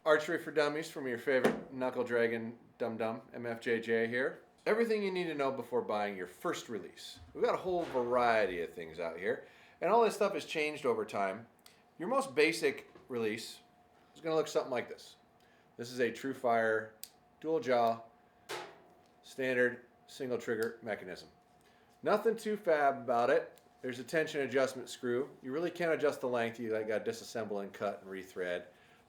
Archery for Dummies from your favorite Knuckle Dragon Dum Dum, MFJJ here. Everything you need to know before buying your first release. We've got a whole variety of things out here, and all this stuff has changed over time. Your most basic release is going to look something like this. This is a True Fire dual jaw standard single trigger mechanism. Nothing too fab about it. There's a tension adjustment screw. You really can't adjust the length. You got to disassemble and cut and rethread.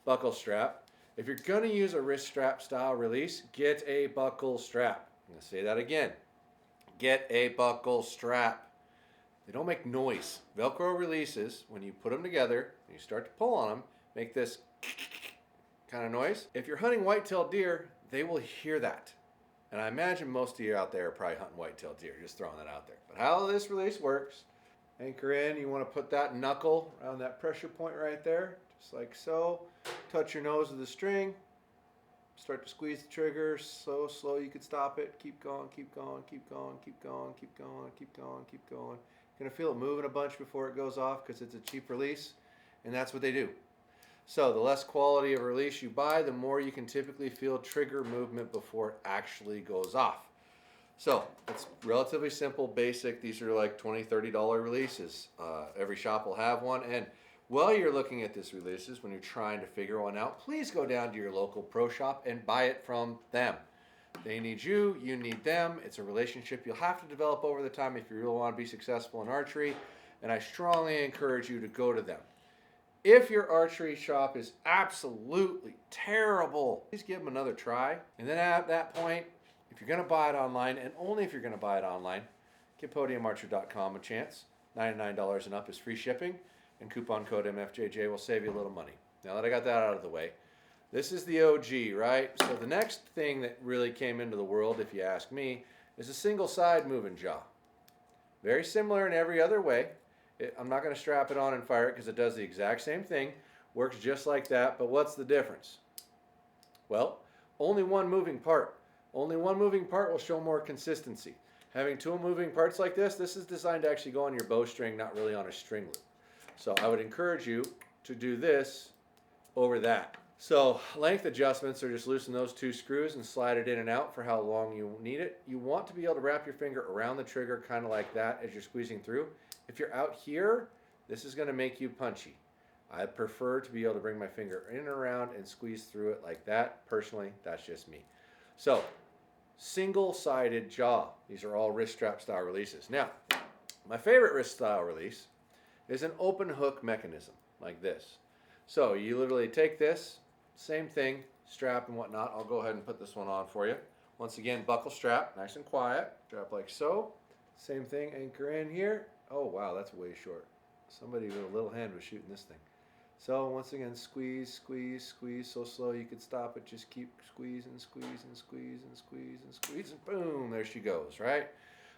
Buckle strap. If you're going to use a wrist strap style release, get a buckle strap. I'm going to say that again. Get a buckle strap. They don't make noise. Velcro releases, when you put them together and you start to pull on them, make this kind of noise. If you're hunting white-tailed deer, they will hear that. And I imagine most of you out there are probably hunting white-tailed deer, just throwing that out there. But how this release works, anchor in, you want to put that knuckle around that pressure point right there, just like so. Touch your nose with the string, start to squeeze the trigger, so slow you could stop it. Keep going, keep going, keep going, keep going, keep going, keep going, keep going. You're going to feel it moving a bunch before it goes off because it's a cheap release, and that's what they do. So the less quality of release you buy, the more you can typically feel trigger movement before it actually goes off. So it's relatively simple, basic. These are like $20, $30 releases. Every shop will have one. And while you're looking at these releases, when you're trying to figure one out, please go down to your local pro shop and buy it from them. They need you, you need them. It's a relationship you'll have to develop over the time if you really want to be successful in archery. And I strongly encourage you to go to them. If your archery shop is absolutely terrible, please give them another try. And then at that point, if you're going to buy it online, and only if you're going to buy it online, give podiumarcher.com a chance. $99 and up is free shipping, and coupon code MFJJ will save you a little money. Now that I got that out of the way, this is the OG, right? So the next thing that really came into the world, if you ask me, is a single side moving jaw. Very similar in every other way. I'm not going to strap it on and fire it because it does the exact same thing. Works just like that, but what's the difference? Well, only one moving part. Only one moving part will show more consistency. Having two moving parts like this is designed to actually go on your bowstring, not really on a string loop. So I would encourage you to do this over that. So length adjustments are just loosen those two screws and slide it in and out for how long you need it. You want to be able to wrap your finger around the trigger kind of like that as you're squeezing through. If you're out here, this is going to make you punchy. I prefer to be able to bring my finger in and around and squeeze through it like that. Personally, that's just me. So, single-sided jaw. These are all wrist strap style releases. Now, my favorite wrist style release is an open hook mechanism like this. So you literally take this, same thing, strap and whatnot. I'll go ahead and put this one on for you. Once again, buckle strap, nice and quiet. Strap like so. Same thing, anchor in here. Oh wow, that's way short. Somebody with a little hand was shooting this thing. So once again, squeeze, squeeze, squeeze so slow you could stop it. Just keep squeezing, squeezing, squeezing, squeezing, squeezing. Boom, there she goes, right?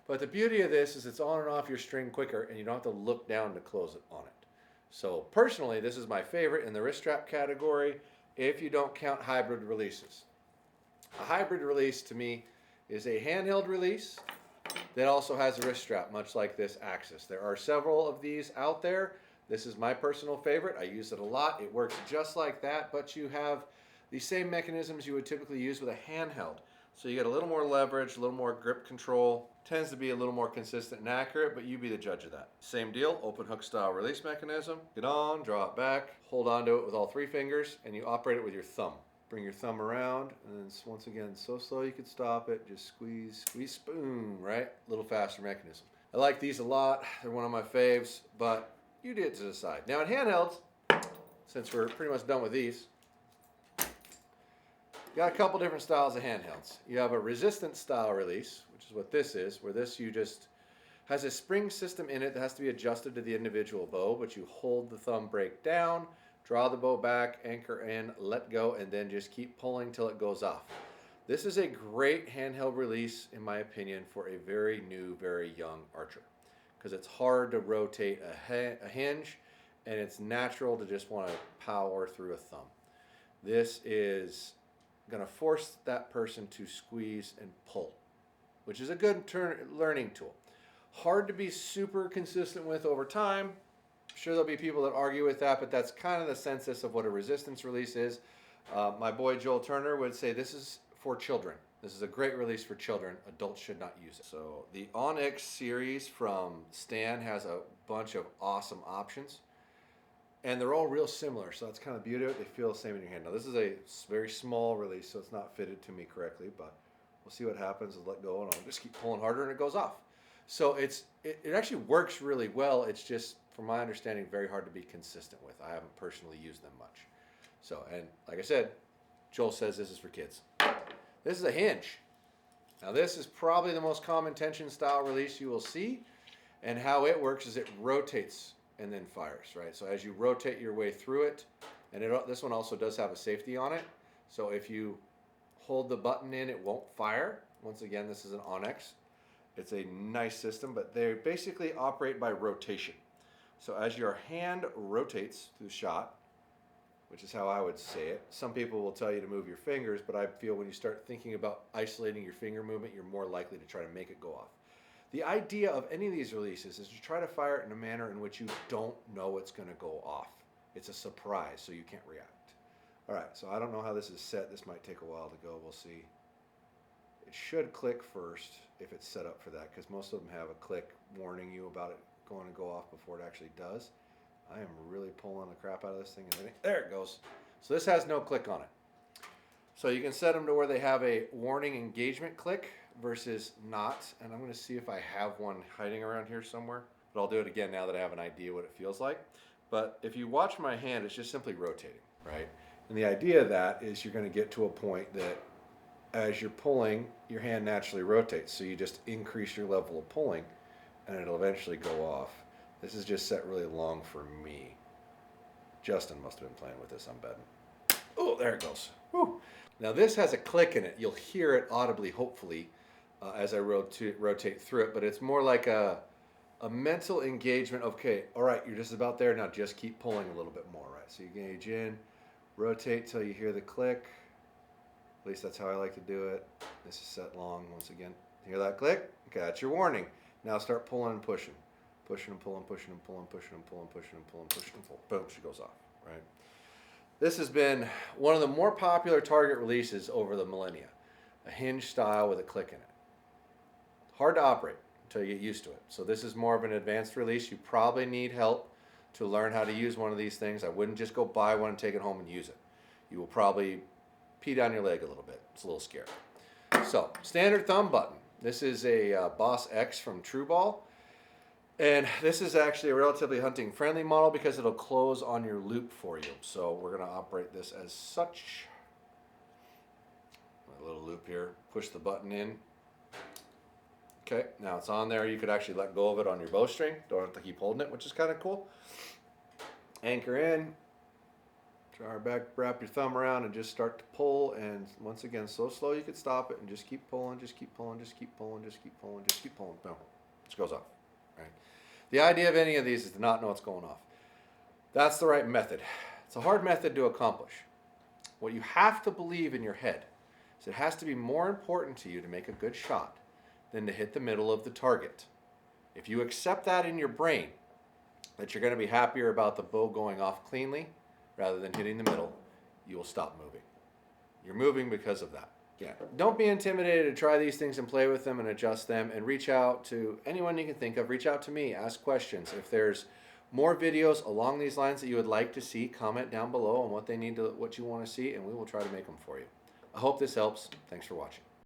But the beauty of this is it's on and off your string quicker and you don't have to look down to close it on it. So personally, this is my favorite in the wrist strap category if you don't count hybrid releases. A hybrid release to me is a handheld release that also has a wrist strap, much like this Axis. There are several of these out there. This is my personal favorite. I use it a lot. It works just like that, but you have the same mechanisms you would typically use with a handheld. So you get a little more leverage, a little more grip control. Tends to be a little more consistent and accurate, but you be the judge of that. Same deal, open hook style release mechanism. Get on, draw it back, hold onto it with all three fingers, and you operate it with your thumb. Bring your thumb around, and then once again, so slow you could stop it. Just squeeze, squeeze, boom, right? A little faster mechanism. I like these a lot. They're one of my faves, but you get to decide. Now in handhelds, since we're pretty much done with these, you got a couple different styles of handhelds. You have a resistance style release, which is what this is, where this you just has a spring system in it that has to be adjusted to the individual bow, but you hold the thumb brake down, draw the bow back, anchor in, let go, and then just keep pulling till it goes off. This is a great handheld release, in my opinion, for a very new, very young archer, because it's hard to rotate a hinge, and it's natural to just want to power through a thumb. This is going to force that person to squeeze and pull, which is a good learning tool. Hard to be super consistent with over time. Sure, there'll be people that argue with that, but that's kind of the census of what a resistance release is. My boy Joel Turner would say this is for children. This is a great release for children. Adults should not use it. So the Onyx series from Stan has a bunch of awesome options. And they're all real similar, so that's kind of the beauty of it. They feel the same in your hand. Now this is a very small release, so it's not fitted to me correctly, but we'll see what happens and let go, and I'll just keep pulling harder and it goes off. So it actually works really well. It's just, from my understanding, very hard to be consistent with. I haven't personally used them much. So, and like I said, Joel says this is for kids. This is a hinge. Now this is probably the most common tension style release you will see, and how it works is it rotates and then fires, right? So as you rotate your way through it, and this one also does have a safety on it. So if you hold the button in, it won't fire. Once again, this is an Onyx. It's a nice system, but they basically operate by rotation. So as your hand rotates through the shot, which is how I would say it. Some people will tell you to move your fingers, but I feel when you start thinking about isolating your finger movement, you're more likely to try to make it go off. The idea of any of these releases is to try to fire it in a manner in which you don't know it's going to go off. It's a surprise, so you can't react. All right, so I don't know how this is set. This might take a while to go. We'll see. It should click first if it's set up for that, because most of them have a click warning you about it going to go off before it actually does. I am really pulling the crap out of this thing. There it goes. So this has no click on it. So you can set them to where they have a warning engagement click versus not. And I'm going to see if I have one hiding around here somewhere. But I'll do it again now that I have an idea what it feels like. But if you watch my hand, it's just simply rotating, right? And the idea of that is you're going to get to a point that as you're pulling, your hand naturally rotates. So you just increase your level of pulling and it'll eventually go off. This is just set really long for me. Justin must have been playing with this, I'm betting. Oh, there it goes. Whew. Now this has a click in it. You'll hear it audibly, hopefully, as I rotate through it, but it's more like a mental engagement. Okay, all right, you're just about there. Now just keep pulling a little bit more, right? So you gauge in, rotate till you hear the click. At least that's how I like to do it. This is set long once again. Hear that click? Okay, that's your warning. Now start pulling and pushing. Pushing and pulling, pushing and pulling, pushing and pulling, pushing and pulling, pushing and pulling. Boom, she goes off, right? This has been one of the more popular target releases over the millennia. A hinge style with a click in it. Hard to operate until you get used to it. So this is more of an advanced release. You probably need help to learn how to use one of these things. I wouldn't just go buy one and take it home and use it. You will probably pee down your leg a little bit. It's a little scary. So, standard thumb button. This is a Boss X from True Ball. And this is actually a relatively hunting friendly model because it'll close on your loop for you. So we're going to operate this as such. A little loop here. Push the button in. Okay, now it's on there. You could actually let go of it on your bowstring. Don't have to keep holding it, which is kind of cool. Anchor in. Try back, wrap your thumb around and just start to pull. And once again, so slow you could stop it and just keep pulling, just keep pulling, just keep pulling, just keep pulling, just keep pulling. Boom. It goes off. Right. The idea of any of these is to not know what's going off. That's the right method. It's a hard method to accomplish. What you have to believe in your head is it has to be more important to you to make a good shot than to hit the middle of the target. If you accept that in your brain, that you're going to be happier about the bow going off cleanly rather than hitting the middle, you will stop moving. You're moving because of that. Yeah. Don't be intimidated to try these things and play with them and adjust them, and reach out to anyone you can think of. Reach out to me, ask questions. If there's more videos along these lines that you would like to see, comment down below on what you want to see, and we will try to make them for you. I hope this helps. Thanks for watching.